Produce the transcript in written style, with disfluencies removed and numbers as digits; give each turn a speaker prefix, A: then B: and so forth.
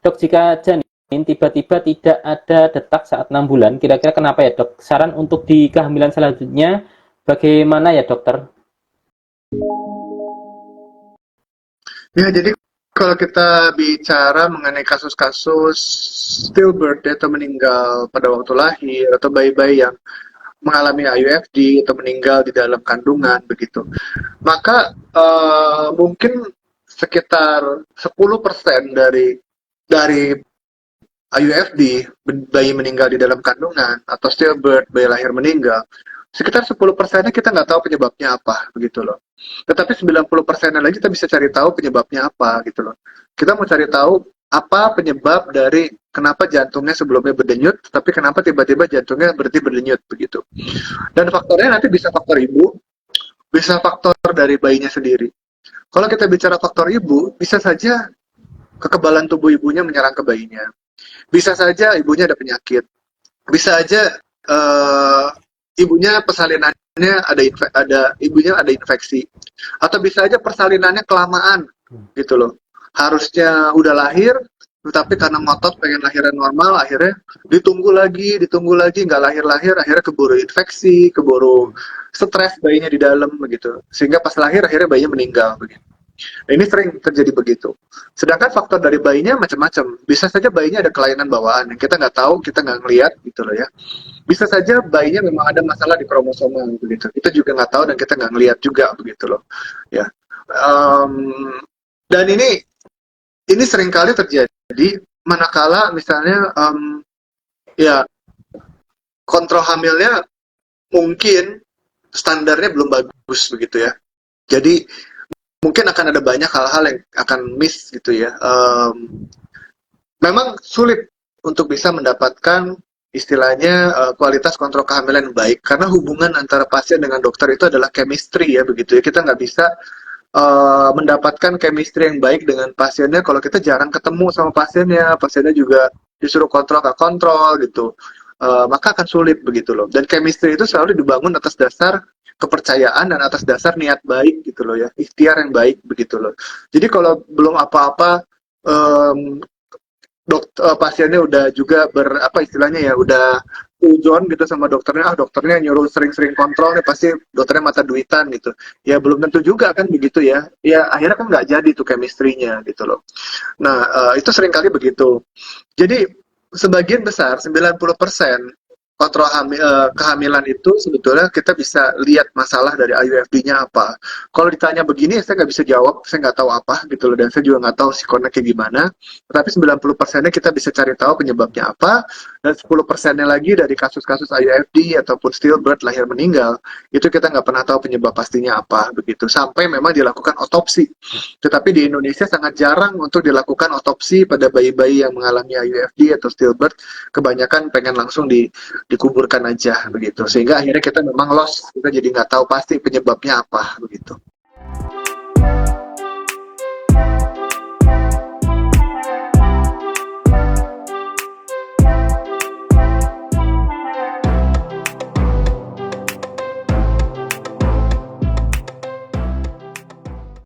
A: Dok, jika janin tiba-tiba tidak ada detak saat 6 bulan, kira-kira kenapa ya dok? Saran untuk di kehamilan selanjutnya bagaimana ya dokter?
B: Ya, jadi kalau kita bicara mengenai kasus-kasus stillbirth ya, atau meninggal pada waktu lahir atau bayi-bayi yang mengalami IUFD atau meninggal di dalam kandungan begitu, maka mungkin sekitar 10% dari IUFD, bayi meninggal di dalam kandungan, atau stillbirth, bayi lahir meninggal, sekitar 10%-nya kita nggak tahu penyebabnya apa, begitu loh. Tetapi 90%-nya lagi kita bisa cari tahu penyebabnya apa, gitu loh. Kita mau cari tahu apa penyebab dari kenapa jantungnya sebelumnya berdenyut, tapi kenapa tiba-tiba jantungnya berhenti berdenyut, begitu. Dan faktornya nanti bisa faktor ibu, bisa faktor dari bayinya sendiri. Kalau kita bicara faktor ibu, bisa saja kekebalan tubuh ibunya menyerang ke bayinya. Bisa saja ibunya ada penyakit. Bisa aja ibunya persalinannya ibunya ada infeksi. Atau bisa aja persalinannya kelamaan gitu loh. Harusnya udah lahir, tapi karena ngotot pengen lahiran normal, akhirnya ditunggu lagi, nggak lahir-lahir, akhirnya keburu infeksi, keburu stres bayinya di dalam begitu. Sehingga pas lahir akhirnya bayinya meninggal begitu. Nah, ini sering terjadi begitu. Sedangkan faktor dari bayinya macam-macam. Bisa saja bayinya ada kelainan bawaan yang kita nggak tahu, kita nggak ngelihat gitu loh ya. Bisa saja bayinya memang ada masalah di kromosoma begitu. Kita juga nggak tahu dan kita nggak ngelihat juga begitu loh. Ya. Dan ini seringkali terjadi manakala misalnya ya kontrol hamilnya mungkin standarnya belum bagus begitu ya. Jadi mungkin akan ada banyak hal-hal yang akan miss gitu ya. Memang sulit untuk bisa mendapatkan istilahnya kualitas kontrol kehamilan yang baik karena hubungan antara pasien dengan dokter itu adalah chemistry ya begitu ya. Kita nggak bisa mendapatkan chemistry yang baik dengan pasiennya kalau kita jarang ketemu sama pasiennya, pasiennya juga disuruh kontrol nggak kontrol gitu. Maka akan sulit begitu loh. Dan chemistry itu selalu dibangun atas dasar kepercayaan dan atas dasar niat baik gitu loh ya, ikhtiar yang baik begitu loh. Jadi kalau belum apa-apa um, pasiennya udah juga apa istilahnya ya udah ujon gitu sama dokternya, dokternya nyuruh sering-sering kontrol nih pasti dokternya mata duitan gitu ya, belum tentu juga kan begitu ya, ya akhirnya kan nggak jadi tuh chemistry-nya gitu loh. Nah itu sering kali begitu. Jadi sebagian besar 90% kontrol kehamilan itu sebetulnya kita bisa lihat masalah dari IUFD-nya apa. Kalau ditanya begini saya nggak bisa jawab, saya nggak tahu apa gitu loh, dan saya juga nggak tahu sikonnya kayak gimana. Tetapi 90%-nya kita bisa cari tahu penyebabnya apa, dan 10%-nya lagi dari kasus-kasus IUFD ataupun stillbirth lahir meninggal, itu kita nggak pernah tahu penyebab pastinya apa begitu. Sampai memang dilakukan otopsi. Tetapi di Indonesia sangat jarang untuk dilakukan otopsi pada bayi-bayi yang mengalami IUFD atau stillbirth. Kebanyakan pengen langsung dikuburkan aja begitu, sehingga akhirnya kita memang lost, kita jadi nggak tahu pasti penyebabnya apa begitu.